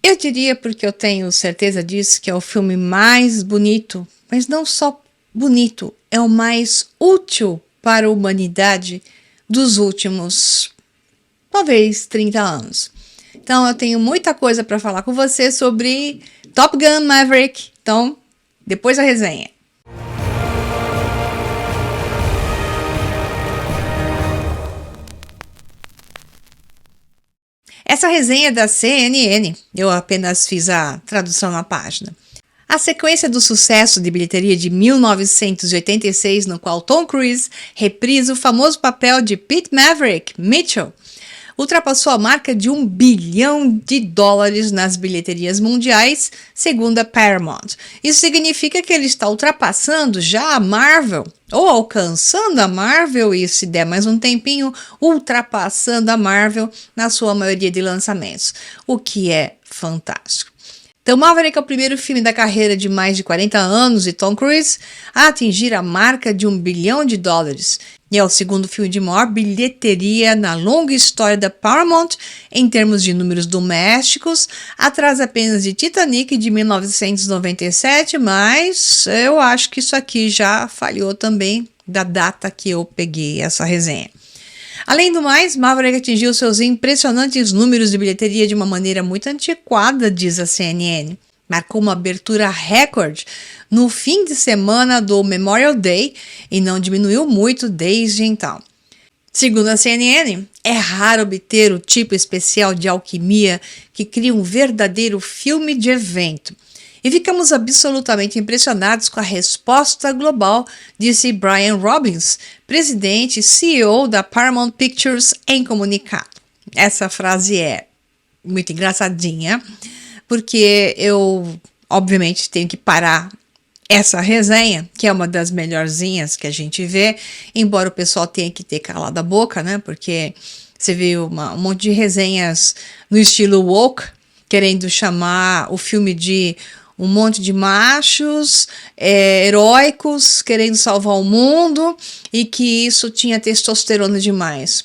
Eu diria, porque eu tenho certeza disso, que é o filme mais bonito, mas não só bonito, é o mais útil para a humanidade dos últimos, talvez, 30 anos. Então eu tenho muita coisa para falar com você sobre Top Gun Maverick. Então, depois da resenha. Essa resenha é da CNN, eu apenas fiz a tradução na página. A sequência do sucesso de bilheteria de 1986, no qual Tom Cruise reprisa o famoso papel de Pete Maverick Mitchell, ultrapassou a marca de $1 bilhão nas bilheterias mundiais, segundo a Paramount. Isso significa que ele está ultrapassando já a Marvel, ou alcançando a Marvel, e se der mais um tempinho, ultrapassando a Marvel na sua maioria de lançamentos, o que é fantástico. Então, Maverick é o primeiro filme da carreira de mais de 40 anos de Tom Cruise a atingir a marca de $1 bilhão. E é o segundo filme de maior bilheteria na longa história da Paramount em termos de números domésticos, atrás apenas de Titanic de 1997, mas eu acho que isso aqui já falhou também da data que eu peguei essa resenha. Além do mais, Maverick atingiu seus impressionantes números de bilheteria de uma maneira muito antiquada, diz a CNN. Marcou uma abertura recorde no fim de semana do Memorial Day e não diminuiu muito desde então. Segundo a CNN, é raro obter o tipo especial de alquimia que cria um verdadeiro filme de evento. E ficamos absolutamente impressionados com a resposta global, disse Brian Robbins, presidente e CEO da Paramount Pictures, em comunicado. Essa frase é muito engraçadinha, porque eu, obviamente, tenho que parar essa resenha, que é uma das melhorzinhas que a gente vê, embora o pessoal tenha que ter calado a boca, né? Porque você vê um monte de resenhas no estilo woke, querendo chamar o filme de um monte de machos heróicos querendo salvar o mundo e que isso tinha testosterona demais.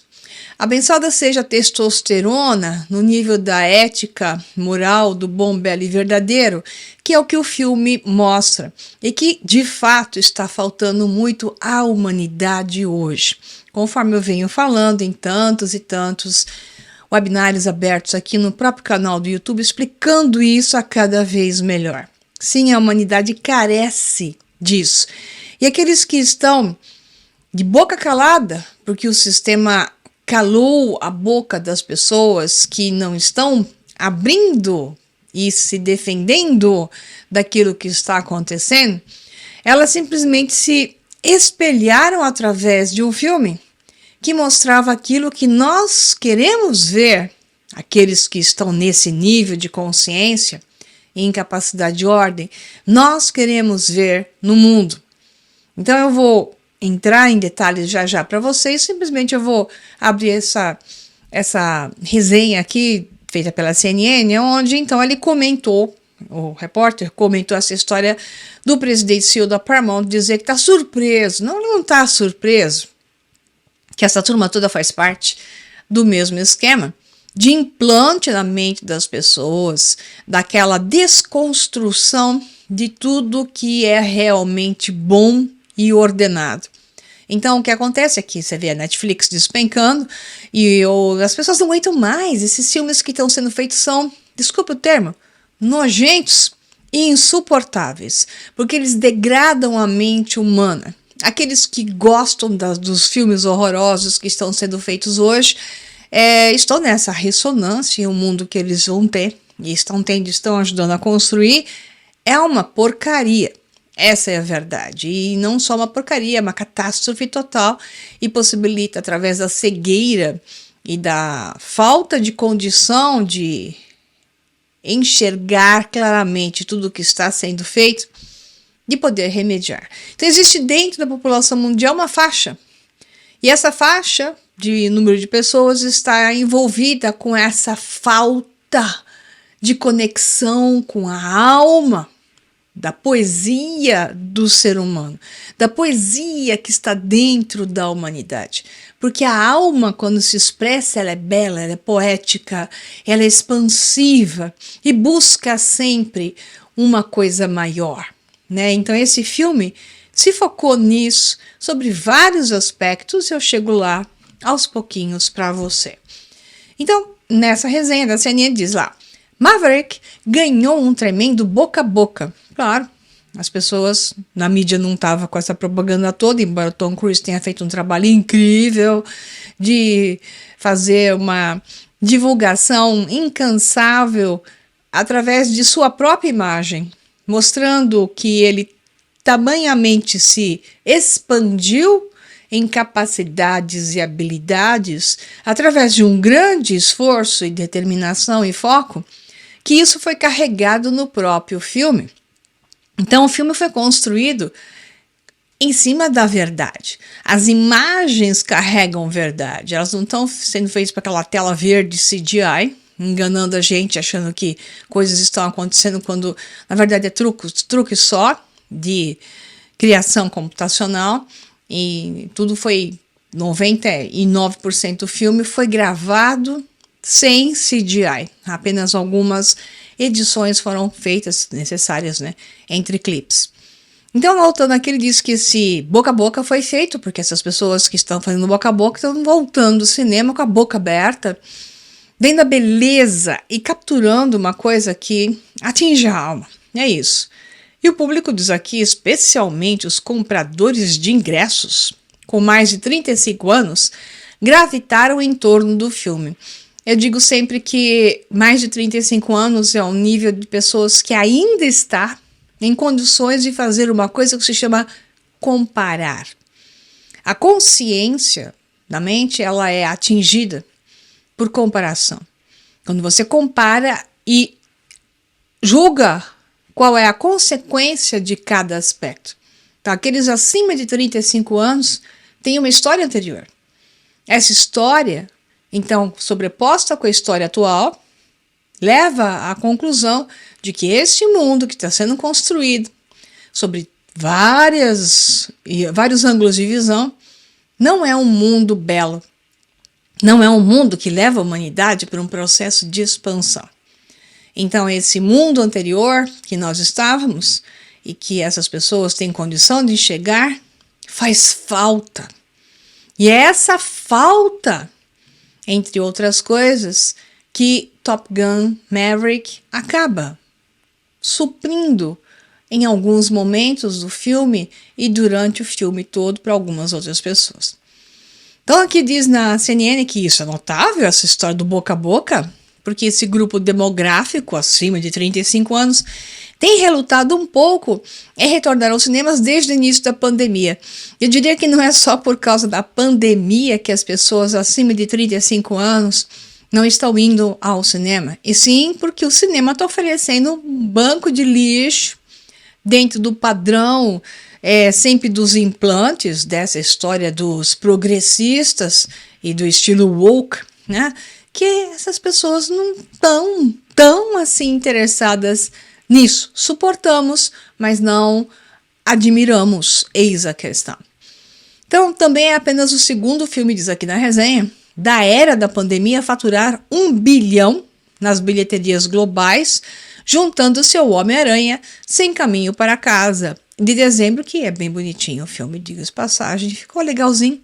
Abençoada seja a testosterona no nível da ética moral do bom, belo e verdadeiro, que é o que o filme mostra e que de fato está faltando muito à humanidade hoje. Conforme eu venho falando em tantos e tantos webinários abertos aqui no próprio canal do YouTube, explicando isso a cada vez melhor. Sim, a humanidade carece disso. E aqueles que estão de boca calada, porque o sistema calou a boca das pessoas que não estão abrindo e se defendendo daquilo que está acontecendo, elas simplesmente se espelharam através de um filme que mostrava aquilo que nós queremos ver, aqueles que estão nesse nível de consciência e incapacidade de ordem, nós queremos ver no mundo. Então eu vou entrar em detalhes já para vocês, simplesmente eu vou abrir essa resenha aqui, feita pela CNN, onde então ele comentou, o repórter comentou essa história do presidente CEO da Paramount, dizer que está surpreso. Não, ele não está surpreso, que essa turma toda faz parte do mesmo esquema de implante na mente das pessoas, daquela desconstrução de tudo que é realmente bom e ordenado. Então, o que acontece é que você vê a Netflix despencando e as pessoas não aguentam mais. Esses filmes que estão sendo feitos são, desculpa o termo, nojentos e insuportáveis, porque eles degradam a mente humana. Aqueles que gostam dos filmes horrorosos que estão sendo feitos hoje estão nessa ressonância, e o mundo que eles vão ter e estão ajudando a construir é uma porcaria. Essa é a verdade. E não só uma porcaria, é uma catástrofe total e possibilita, através da cegueira e da falta de condição de enxergar claramente tudo o que está sendo feito, de poder remediar. Então existe dentro da população mundial uma faixa, e essa faixa de número de pessoas está envolvida com essa falta de conexão com a alma da poesia do ser humano, da poesia que está dentro da humanidade. Porque a alma, quando se expressa, ela é bela, ela é poética, ela é expansiva e busca sempre uma coisa maior, né? Então esse filme se focou nisso, sobre vários aspectos, e eu chego lá aos pouquinhos para você. Então, nessa resenha da CNN diz lá, Maverick ganhou um tremendo boca a boca. Claro, as pessoas na mídia não estavam com essa propaganda toda, embora o Tom Cruise tenha feito um trabalho incrível de fazer uma divulgação incansável através de sua própria imagem, mostrando que ele tamanhamente se expandiu em capacidades e habilidades através de um grande esforço e determinação e foco, que isso foi carregado no próprio filme. Então o filme foi construído em cima da verdade. As imagens carregam verdade, elas não estão sendo feitas para aquela tela verde CGI, enganando a gente, achando que coisas estão acontecendo quando na verdade é truque só de criação computacional, e tudo foi 99% do filme foi gravado sem CGI, apenas algumas edições foram feitas necessárias, né, entre clipes. Então, voltando aqui, ele diz que esse boca a boca foi feito porque essas pessoas que estão fazendo boca a boca estão voltando do cinema com a boca aberta, vendo a beleza e capturando uma coisa que atinge a alma. É isso. E o público diz aqui, especialmente os compradores de ingressos, com mais de 35 anos, gravitaram em torno do filme. Eu digo sempre que mais de 35 anos é um nível de pessoas que ainda está em condições de fazer uma coisa que se chama comparar. A consciência da mente, ela é atingida por comparação. Quando você compara e julga qual é a consequência de cada aspecto. Então, aqueles acima de 35 anos têm uma história anterior. Essa história, então, sobreposta com a história atual, leva à conclusão de que este mundo que está sendo construído sobre vários ângulos de visão não é um mundo belo. Não é um mundo que leva a humanidade para um processo de expansão. Então, esse mundo anterior que nós estávamos e que essas pessoas têm condição de chegar, faz falta. E é essa falta, entre outras coisas, que Top Gun Maverick acaba suprindo em alguns momentos do filme e durante o filme todo para algumas outras pessoas. Então aqui diz na CNN que isso é notável, essa história do boca a boca, porque esse grupo demográfico acima de 35 anos tem relutado um pouco em retornar aos cinemas desde o início da pandemia. Eu diria que não é só por causa da pandemia que as pessoas acima de 35 anos não estão indo ao cinema, e sim porque o cinema está oferecendo um banco de lixo dentro do padrão sempre dos implantes dessa história dos progressistas e do estilo woke, né? Que essas pessoas não estão tão assim interessadas nisso. Suportamos, mas não admiramos, eis a questão. Então, também é apenas o segundo filme, diz aqui na resenha, da era da pandemia a faturar 1 bilhão nas bilheterias globais, juntando seu Homem-Aranha Sem Caminho para Casa, de dezembro, que é bem bonitinho o filme, diga-se passagem, ficou legalzinho.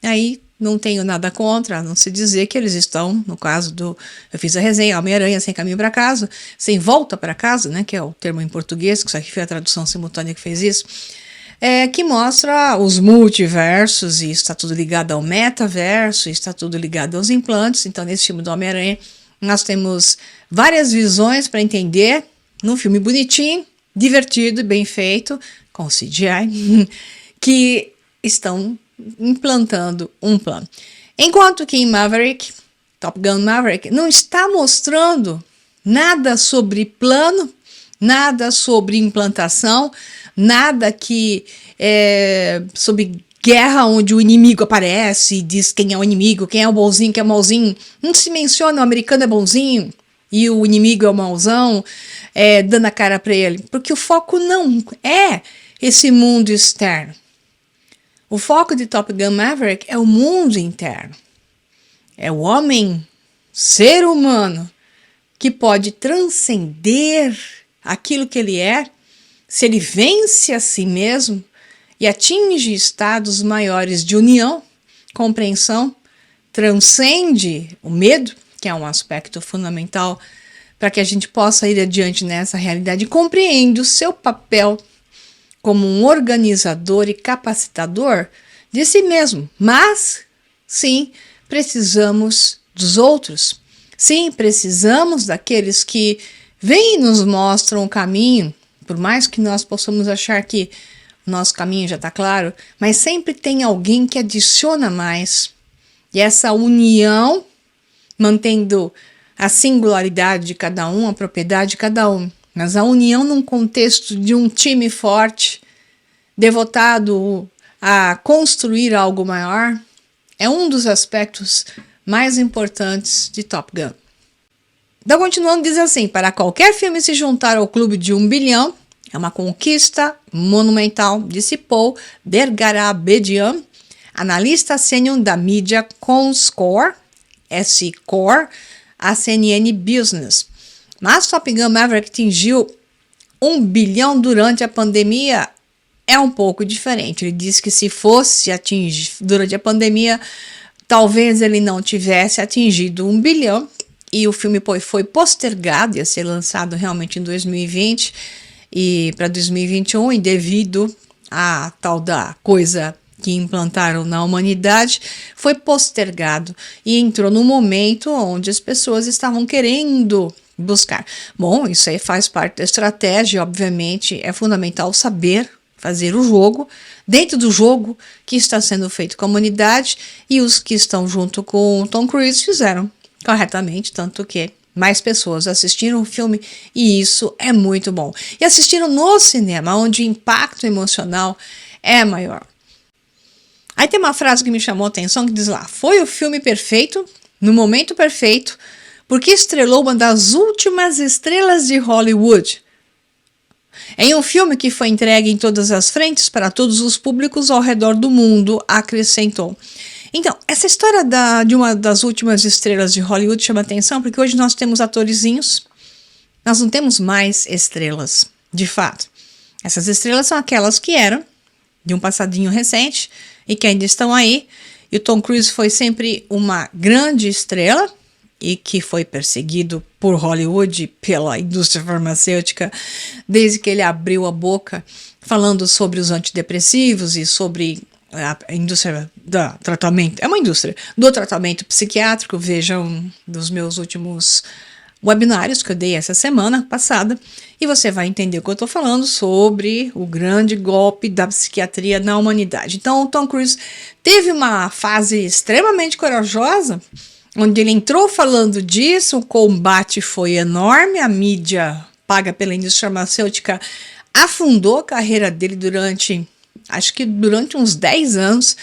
Aí não tenho nada contra, a não se dizer que eles estão, no caso eu fiz a resenha, Homem-Aranha Sem Caminho para Casa, Sem Volta para Casa, né, que é o termo em português, que isso aqui foi a tradução simultânea que fez isso, que mostra os multiversos, e está tudo ligado ao metaverso, e está tudo ligado aos implantes. Então, nesse filme do Homem-Aranha, nós temos várias visões para entender, num filme bonitinho, divertido e bem feito, com CGI, que estão implantando um plano. Enquanto que em Maverick, Top Gun Maverick, não está mostrando nada sobre plano, nada sobre implantação, nada que sobre guerra onde o inimigo aparece e diz quem é o inimigo, quem é o bonzinho, quem é o malzinho. Não se menciona o americano é bonzinho, e o inimigo é o mauzão, dando a cara para ele. Porque o foco não é esse mundo externo. O foco de Top Gun Maverick é o mundo interno. É o homem, ser humano, que pode transcender aquilo que ele é, se ele vence a si mesmo e atinge estados maiores de união, compreensão, transcende o medo, que é um aspecto fundamental para que a gente possa ir adiante nessa realidade, e compreende o seu papel como um organizador e capacitador de si mesmo. Mas, sim, precisamos dos outros. Sim, precisamos daqueles que vêm e nos mostram o caminho, por mais que nós possamos achar que o nosso caminho já está claro, mas sempre tem alguém que adiciona mais. E essa união, mantendo a singularidade de cada um, a propriedade de cada um, mas a união num contexto de um time forte, devotado a construir algo maior, é um dos aspectos mais importantes de Top Gun. Então, continuando, diz assim: para qualquer filme se juntar ao clube de 1 bilhão, é uma conquista monumental, disse Paul Dergarabedian, analista sênior da mídia Comscore, S-Core, a CNN Business. Mas Top Gun Maverick atingiu 1 bilhão durante a pandemia, é um pouco diferente. Ele disse que se fosse atingir durante a pandemia, talvez ele não tivesse atingido 1 bilhão, e o filme foi postergado, ia ser lançado realmente em 2020 e para 2021, e devido a tal da coisa que implantaram na humanidade, foi postergado e entrou no momento onde as pessoas estavam querendo buscar. Bom, isso aí faz parte da estratégia, obviamente é fundamental saber fazer o jogo, dentro do jogo que está sendo feito com a humanidade, e os que estão junto com o Tom Cruise fizeram corretamente, tanto que mais pessoas assistiram o filme, e isso é muito bom. E assistiram no cinema, onde o impacto emocional é maior. Aí tem uma frase que me chamou a atenção, que diz lá: foi o filme perfeito, no momento perfeito, porque estrelou uma das últimas estrelas de Hollywood. Em um filme que foi entregue em todas as frentes para todos os públicos ao redor do mundo, acrescentou. Então, essa história de uma das últimas estrelas de Hollywood chama atenção, porque hoje nós temos atorizinhos, nós não temos mais estrelas, de fato. Essas estrelas são aquelas que eram de um passadinho recente e que ainda estão aí. E o Tom Cruise foi sempre uma grande estrela e que foi perseguido por Hollywood, pela indústria farmacêutica, desde que ele abriu a boca falando sobre os antidepressivos e sobre a indústria do tratamento. É uma indústria do tratamento psiquiátrico. Vejam dos meus últimos webinários que eu dei essa semana passada, e você vai entender o que eu estou falando sobre o grande golpe da psiquiatria na humanidade. Então, o Tom Cruise teve uma fase extremamente corajosa, onde ele entrou falando disso, o combate foi enorme, a mídia paga pela indústria farmacêutica afundou a carreira dele durante uns 10 anos,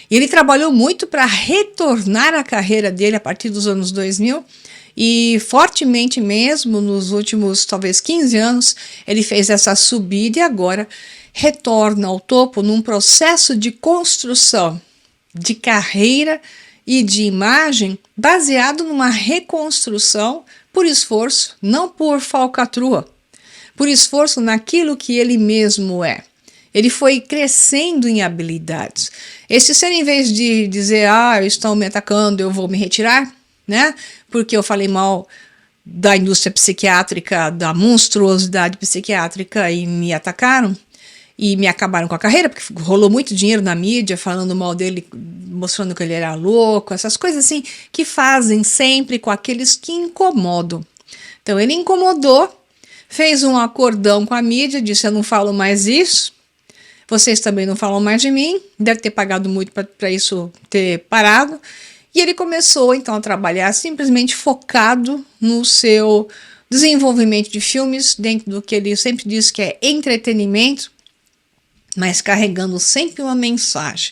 e ele trabalhou muito para retornar a carreira dele a partir dos anos 2000, e fortemente mesmo nos últimos talvez 15 anos ele fez essa subida e agora retorna ao topo num processo de construção de carreira e de imagem baseado numa reconstrução por esforço, não por falcatrua, por esforço naquilo que ele mesmo é. Ele foi crescendo em habilidades. Esse ser, em vez de dizer, estão me atacando, eu vou me retirar, né? Porque eu falei mal da indústria psiquiátrica, da monstruosidade psiquiátrica, e me atacaram e me acabaram com a carreira, porque rolou muito dinheiro na mídia falando mal dele, mostrando que ele era louco, essas coisas assim que fazem sempre com aqueles que incomodam. Então ele incomodou, fez um acordão com a mídia, disse: eu não falo mais isso, vocês também não falam mais de mim, deve ter pagado muito para isso ter parado. E ele começou então a trabalhar simplesmente focado no seu desenvolvimento de filmes, dentro do que ele sempre diz que é entretenimento, mas carregando sempre uma mensagem.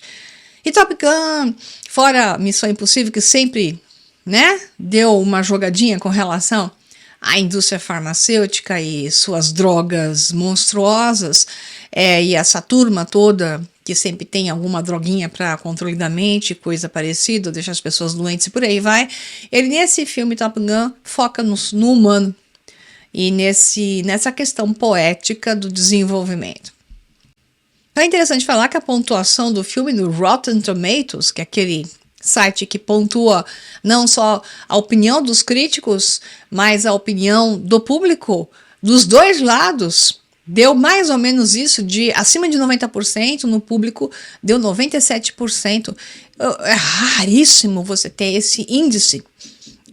E Top Gun, fora Missão Impossível, que sempre, né, deu uma jogadinha com relação a indústria farmacêutica e suas drogas monstruosas, e essa turma toda que sempre tem alguma droguinha para controle da mente, coisa parecida, deixa as pessoas doentes e por aí vai. Ele, nesse filme Top Gun, foca no humano e nessa questão poética do desenvolvimento. Então é interessante falar que a pontuação do filme no Rotten Tomatoes, que é aquele site que pontua não só a opinião dos críticos, mas a opinião do público, dos dois lados, deu mais ou menos isso, de acima de 90%, no público deu 97%. É raríssimo você ter esse índice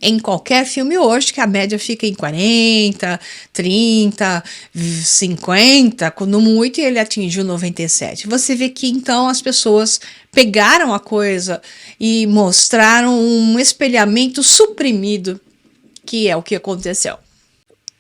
em qualquer filme hoje, que a média fica em 40, 30, 50, quando muito, e ele atingiu 97. Você vê que então as pessoas pegaram a coisa e mostraram um espelhamento suprimido, que é o que aconteceu.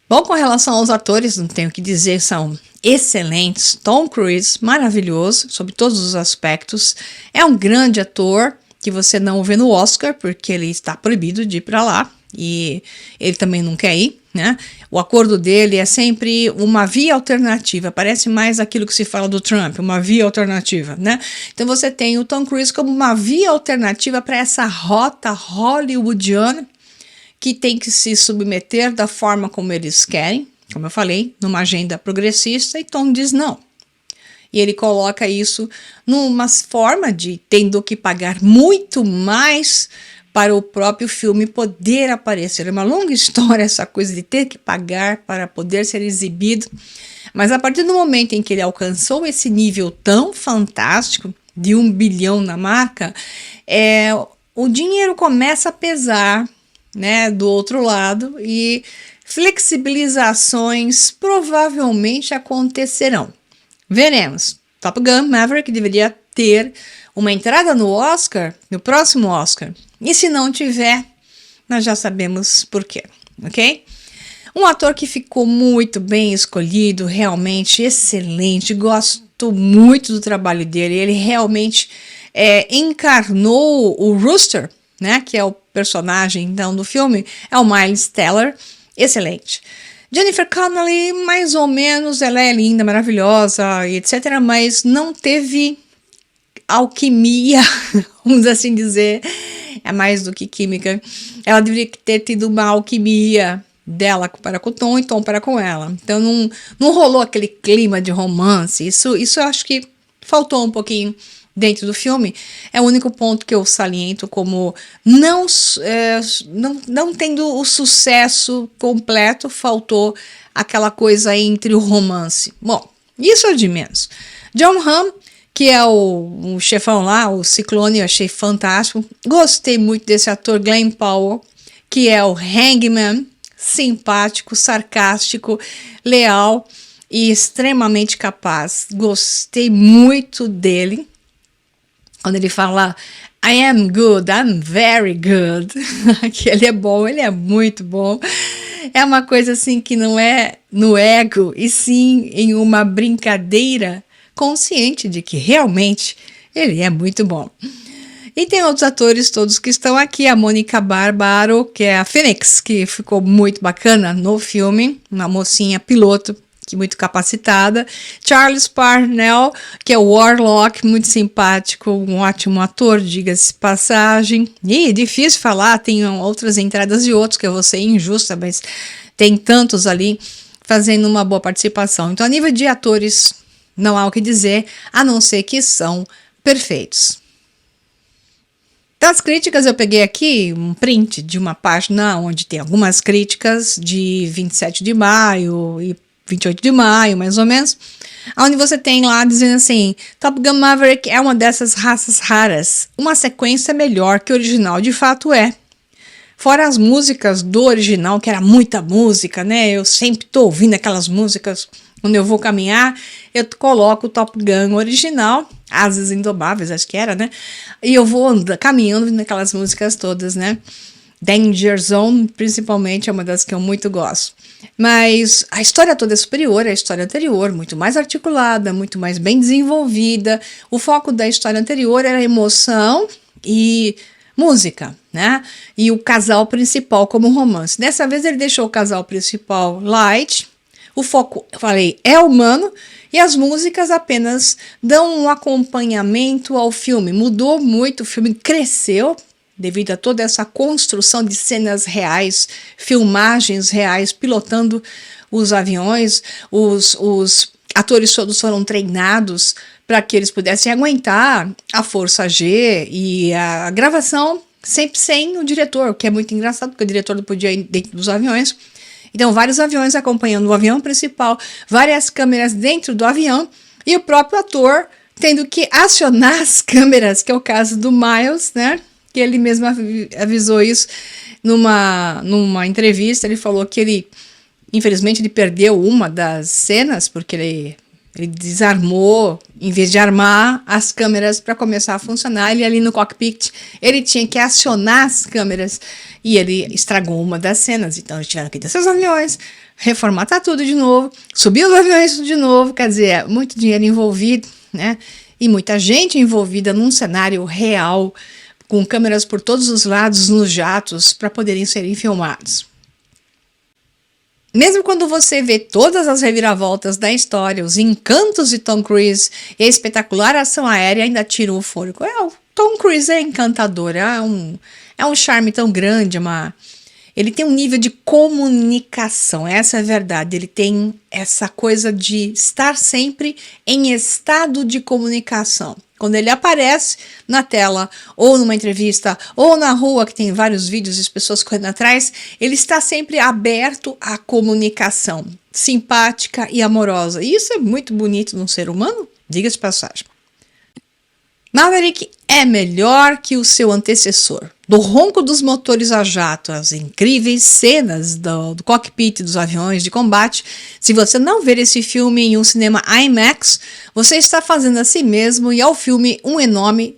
Bom, com relação aos atores, não tenho o que dizer, são excelentes. Tom Cruise, maravilhoso, sob todos os aspectos. É um grande ator, que você não vê no Oscar, porque ele está proibido de ir para lá, e ele também não quer ir, né? O acordo dele é sempre uma via alternativa, parece mais aquilo que se fala do Trump, uma via alternativa, né? Então você tem o Tom Cruise como uma via alternativa para essa rota hollywoodiana, que tem que se submeter da forma como eles querem, como eu falei, numa agenda progressista, e Tom diz não. E ele coloca isso numa forma de tendo que pagar muito mais para o próprio filme poder aparecer. É uma longa história essa coisa de ter que pagar para poder ser exibido. Mas a partir do momento em que ele alcançou esse nível tão fantástico, de 1 bilhão na marca, o dinheiro começa a pesar, né, do outro lado, e flexibilizações provavelmente acontecerão. Veremos. Top Gun Maverick deveria ter uma entrada no Oscar, no próximo Oscar. E se não tiver, nós já sabemos por quê, ok? Um ator que ficou muito bem escolhido, realmente excelente, gosto muito do trabalho dele. Ele realmente encarnou o Rooster, né, que é o personagem então do filme, é o Miles Teller, excelente. Jennifer Connelly, mais ou menos, ela é linda, maravilhosa, etc., mas não teve alquimia, vamos assim dizer, é mais do que química. Ela deveria ter tido uma alquimia dela para com o Tom e Tom para com ela. Então não rolou aquele clima de romance, isso eu acho que faltou um pouquinho dentro do filme. É o único ponto que eu saliento como não tendo o sucesso completo, faltou aquela coisa entre o romance. Bom, isso é de menos. Jon Hamm, que é o chefão lá, o Ciclone, eu achei fantástico. Gostei muito desse ator Glenn Powell, que é o Hangman, simpático, sarcástico, leal e extremamente capaz. Gostei muito dele. Quando ele fala, I am good, I'm very good, que ele é bom, ele é muito bom. É uma coisa assim que não é no ego, e sim em uma brincadeira consciente de que realmente ele é muito bom. E tem outros atores todos que estão aqui, a Monica Barbaro, que é a Phoenix, que ficou muito bacana no filme, uma mocinha piloto, que muito capacitada. Charles Parnell, que é o Warlock, muito simpático, um ótimo ator, diga-se passagem. E difícil falar, tem outras entradas e outros, que eu vou ser injusta, mas tem tantos ali fazendo uma boa participação. Então, a nível de atores, não há o que dizer, a não ser que são perfeitos. Das críticas, eu peguei aqui um print de uma página onde tem algumas críticas de 27 de maio e 28 de maio, mais ou menos, onde você tem lá dizendo assim, Top Gun Maverick é uma dessas raças raras, uma sequência melhor que o original, de fato é. Fora as músicas do original, que era muita música, né, eu sempre tô ouvindo aquelas músicas, quando eu vou caminhar, eu coloco o Top Gun original, Asas Indomáveis, acho que era, né, e eu vou caminhando ouvindo aquelas músicas todas, né. Danger Zone, principalmente, é uma das que eu muito gosto. Mas a história toda é superior à história anterior, muito mais articulada, muito mais bem desenvolvida. O foco da história anterior era a emoção e música, né? E o casal principal como romance. Dessa vez ele deixou o casal principal light, o foco, eu falei, é humano, e as músicas apenas dão um acompanhamento ao filme. Mudou muito, o filme cresceu devido a toda essa construção de cenas reais, filmagens reais, pilotando os aviões, os atores todos foram treinados para que eles pudessem aguentar a força G e a gravação sempre sem o diretor, o que é muito engraçado, porque o diretor não podia ir dentro dos aviões. Então, vários aviões acompanhando o avião principal, várias câmeras dentro do avião e o próprio ator tendo que acionar as câmeras, que é o caso do Miles, né? Que ele mesmo avisou isso numa entrevista. Ele falou que ele, infelizmente, ele perdeu uma das cenas, porque ele desarmou, em vez de armar as câmeras para começar a funcionar, ele ali no cockpit, ele tinha que acionar as câmeras e ele estragou uma das cenas. Então eles tiveram que descer os aviões, reformatar tudo de novo, subir os aviões de novo, quer dizer, muito dinheiro envolvido, né? E muita gente envolvida num cenário real, com câmeras por todos os lados nos jatos para poderem serem filmados. Mesmo quando você vê todas as reviravoltas da história, os encantos de Tom Cruise e a espetacular ação aérea ainda tiram o fôlego. O Tom Cruise é encantador, é um charme tão grande, ele tem um nível de comunicação, essa é a verdade. Ele tem essa coisa de estar sempre em estado de comunicação. Quando ele aparece na tela, ou numa entrevista, ou na rua, que tem vários vídeos de pessoas correndo atrás, ele está sempre aberto à comunicação, simpática e amorosa. E isso é muito bonito num ser humano, diga-se de passagem. Maverick é melhor que o seu antecessor. Do ronco dos motores a jato, as incríveis cenas do cockpit dos aviões de combate. Se você não ver esse filme em um cinema IMAX, você está fazendo a si mesmo e ao filme um enorme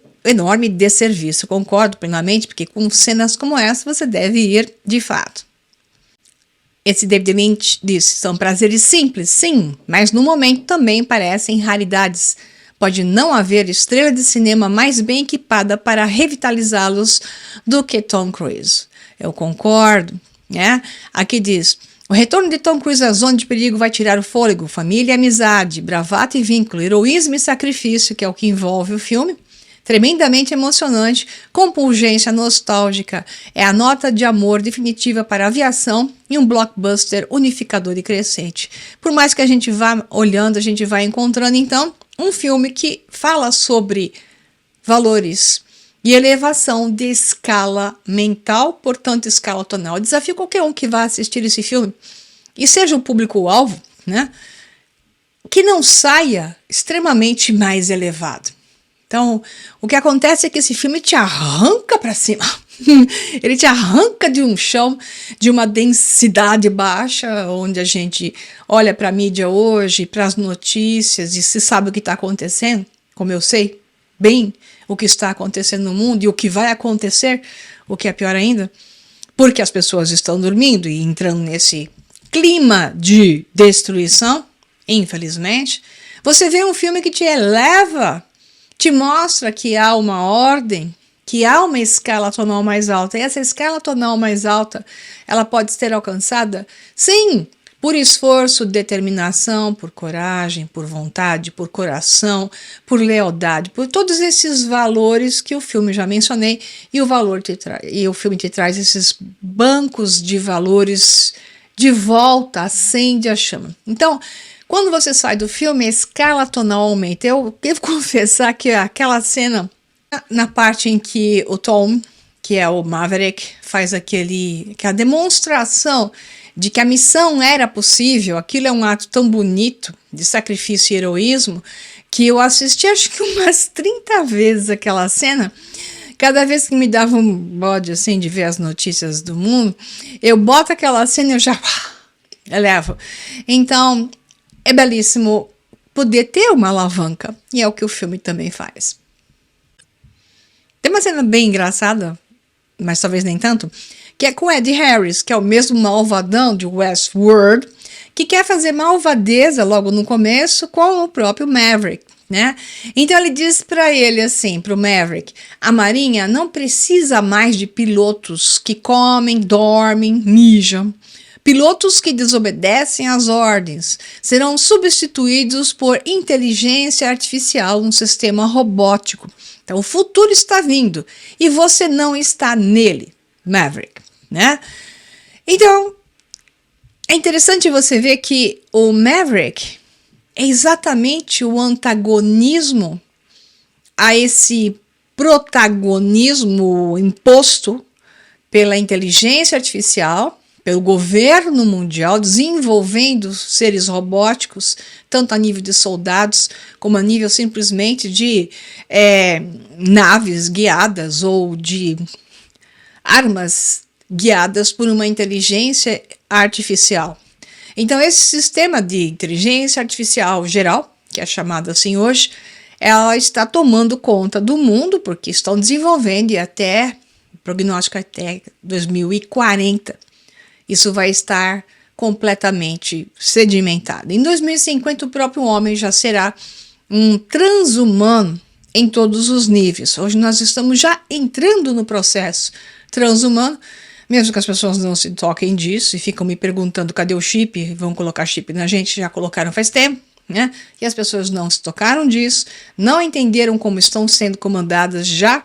desserviço. Concordo plenamente, porque com cenas como essa você deve ir de fato. Esse David Lynch disse, são prazeres simples, sim, mas no momento também parecem raridades. Pode não haver estrela de cinema mais bem equipada para revitalizá-los do que Tom Cruise. Eu concordo, né? Aqui diz, o retorno de Tom Cruise à zona de perigo vai tirar o fôlego, família e amizade, bravata e vínculo, heroísmo e sacrifício, que é o que envolve o filme. Tremendamente emocionante, com pungência nostálgica, é a nota de amor definitiva para a aviação e um blockbuster unificador e crescente. Por mais que a gente vá olhando, a gente vai encontrando, então, um filme que fala sobre valores e elevação de escala mental, portanto, escala tonal. Eu desafio qualquer um que vá assistir esse filme e seja o público-alvo, né, que não saia extremamente mais elevado. Então, o que acontece é que esse filme te arranca para cima. Ele te arranca de um chão, de uma densidade baixa, onde a gente olha para a mídia hoje, para as notícias e se sabe o que está acontecendo, como eu sei bem o que está acontecendo no mundo e o que vai acontecer, o que é pior ainda, porque as pessoas estão dormindo e entrando nesse clima de destruição, infelizmente. Você vê um filme que te eleva, te mostra que há uma ordem, que há uma escala tonal mais alta. E essa escala tonal mais alta, ela pode ser alcançada, sim, por esforço, determinação, por coragem, por vontade, por coração, por lealdade, por todos esses valores que o filme já mencionei, e o filme te traz esses bancos de valores de volta, acende a chama. Então, quando você sai do filme, a escala tonal aumenta. Eu devo confessar que aquela cena, na parte em que o Tom, que é o Maverick, faz aquela demonstração de que a missão era possível, aquilo é um ato tão bonito de sacrifício e heroísmo, que eu assisti acho que umas 30 vezes aquela cena. Cada vez que me dava um bode assim de ver as notícias do mundo, eu boto aquela cena e eu já elevo. Então, é belíssimo poder ter uma alavanca, e é o que o filme também faz. Tem uma cena bem engraçada, mas talvez nem tanto, que é com Ed Harris, que é o mesmo malvadão de Westworld, que quer fazer malvadeza logo no começo com o próprio Maverick. né? Então ele diz para ele assim, para o Maverick, a Marinha não precisa mais de pilotos que comem, dormem, mijam. Pilotos que desobedecem às ordens serão substituídos por inteligência artificial, um sistema robótico. Então o futuro está vindo e você não está nele, Maverick, né? Então é interessante você ver que o Maverick é exatamente o antagonismo a esse protagonismo imposto pela inteligência artificial, pelo governo mundial, desenvolvendo seres robóticos, tanto a nível de soldados, como a nível simplesmente de naves guiadas ou de armas guiadas por uma inteligência artificial. Então, esse sistema de inteligência artificial geral, que é chamado assim hoje, ela está tomando conta do mundo, porque estão desenvolvendo e até, prognóstico até 2040, isso vai estar completamente sedimentado. Em 2050, o próprio homem já será um transhumano em todos os níveis. Hoje nós estamos já entrando no processo transhumano, mesmo que as pessoas não se toquem disso e ficam me perguntando cadê o chip, vão colocar chip na gente, já colocaram faz tempo, né? E as pessoas não se tocaram disso, não entenderam como estão sendo comandadas já,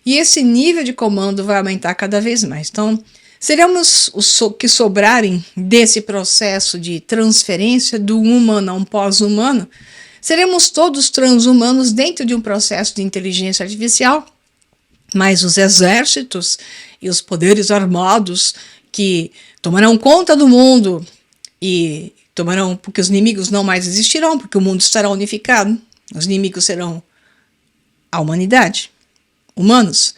e esse nível de comando vai aumentar cada vez mais. Então, seremos os que sobrarem desse processo de transferência do humano a um pós-humano, seremos todos transhumanos dentro de um processo de inteligência artificial, mas os exércitos e os poderes armados que tomarão conta do mundo e tomarão, porque os inimigos não mais existirão, porque o mundo estará unificado, os inimigos serão a humanidade, humanos.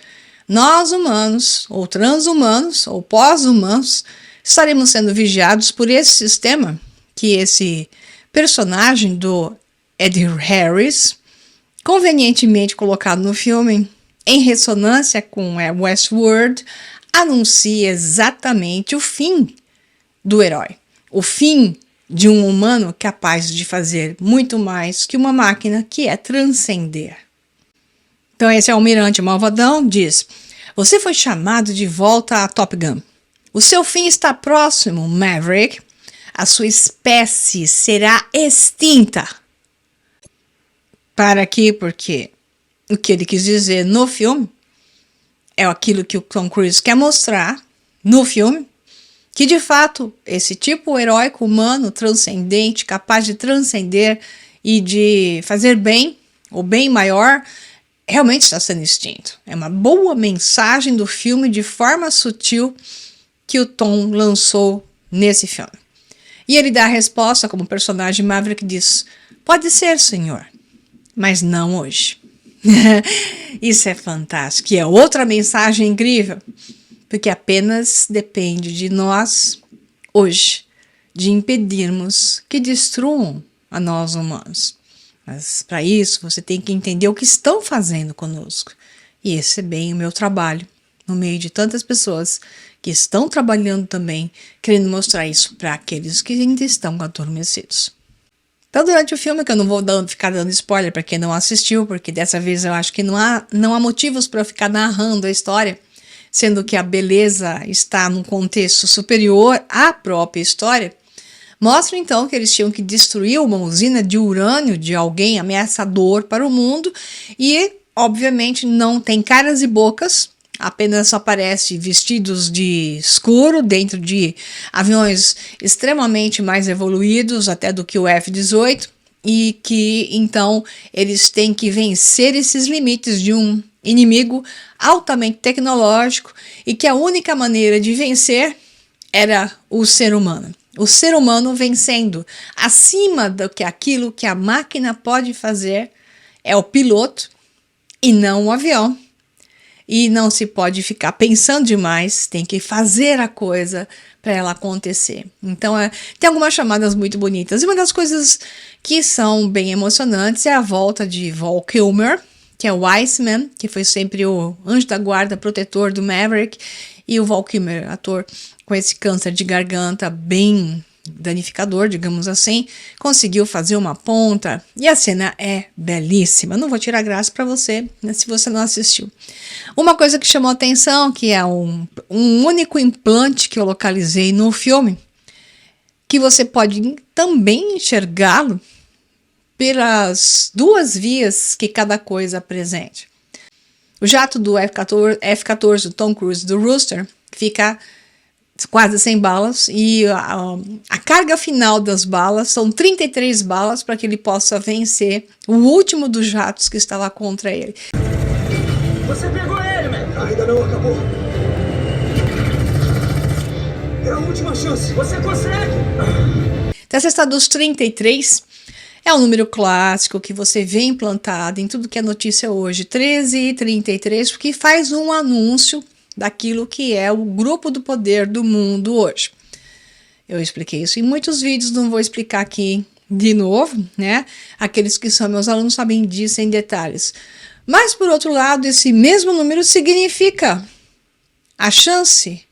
Nós humanos, ou transhumanos, ou pós-humanos, estaremos sendo vigiados por esse sistema que esse personagem do Ed Harris, convenientemente colocado no filme, em ressonância com Westworld, anuncia exatamente o fim do herói. O fim de um humano capaz de fazer muito mais que uma máquina, que é transcender. Então esse almirante malvadão diz: você foi chamado de volta a Top Gun. O seu fim está próximo, Maverick. A sua espécie será extinta. Para quê? Porque o que ele quis dizer no filme é aquilo que o Tom Cruise quer mostrar no filme, que de fato esse tipo heróico humano, transcendente, capaz de transcender e de fazer bem, o bem maior, realmente está sendo extinto. É uma boa mensagem do filme de forma sutil que o Tom lançou nesse filme. E ele dá a resposta como personagem Maverick diz: pode ser, senhor, mas não hoje. Isso é fantástico. E é outra mensagem incrível, porque apenas depende de nós hoje de impedirmos que destruam a nós humanos. Mas para isso você tem que entender o que estão fazendo conosco. E esse é bem o meu trabalho, no meio de tantas pessoas que estão trabalhando também, querendo mostrar isso para aqueles que ainda estão adormecidos. Então, durante o filme, que eu não vou ficar dando spoiler para quem não assistiu, porque dessa vez eu acho que não há motivos para eu ficar narrando a história, sendo que a beleza está num contexto superior à própria história, mostra então que eles tinham que destruir uma usina de urânio de alguém ameaçador para o mundo e, obviamente, não tem caras e bocas, apenas aparece vestidos de escuro dentro de aviões extremamente mais evoluídos até do que o F-18 e que então eles têm que vencer esses limites de um inimigo altamente tecnológico e que a única maneira de vencer era o ser humano. O ser humano vencendo acima do que aquilo que a máquina pode fazer é o piloto e não o avião. E não se pode ficar pensando demais, tem que fazer a coisa para ela acontecer. Então, tem algumas chamadas muito bonitas. E uma das coisas que são bem emocionantes é a volta de Val Kilmer, que é o Iceman, que foi sempre o anjo da guarda protetor do Maverick, e o Val Kilmer, ator com esse câncer de garganta bem danificador, digamos assim, conseguiu fazer uma ponta e a cena é belíssima. Não vou tirar graça para você, né, se você não assistiu. Uma coisa que chamou atenção, que é um único implante que eu localizei no filme, que você pode também enxergá-lo pelas duas vias que cada coisa apresenta. O jato do F-14 do Tom Cruise do Rooster fica quase sem balas e a carga final das balas são 33 balas para que ele possa vencer o último dos jatos que estava contra ele. Você pegou ele, man! Ainda não acabou. É a última chance. Você consegue! Então, essa história dos 33 é um número clássico que você vê implantado em tudo que é notícia hoje, 13 e 33, porque faz um anúncio daquilo que é o grupo do poder do mundo hoje. Eu expliquei isso em muitos vídeos, não vou explicar aqui de novo, né? Aqueles que são meus alunos sabem disso em detalhes. Mas, por outro lado, esse mesmo número significa a chance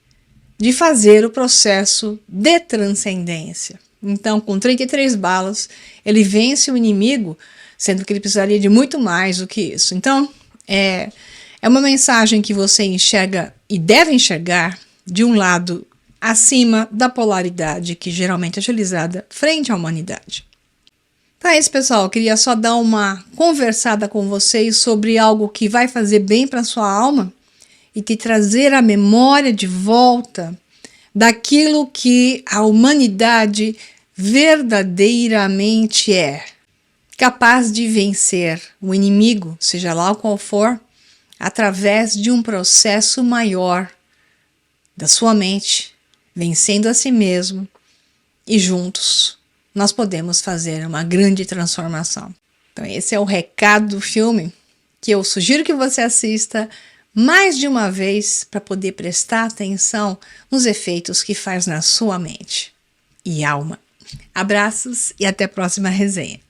de fazer o processo de transcendência. Então, com 33 balas, ele vence o inimigo, sendo que ele precisaria de muito mais do que isso. Então, é uma mensagem que você enxerga e deve enxergar de um lado acima da polaridade que geralmente é utilizada frente à humanidade. Então é isso, pessoal. Eu queria só dar uma conversada com vocês sobre algo que vai fazer bem para a sua alma e te trazer a memória de volta daquilo que a humanidade verdadeiramente é. Capaz de vencer o inimigo, seja lá qual for, através de um processo maior da sua mente, vencendo a si mesmo, e juntos nós podemos fazer uma grande transformação. Então esse é o recado do filme, que eu sugiro que você assista mais de uma vez para poder prestar atenção nos efeitos que faz na sua mente e alma. Abraços e até a próxima resenha.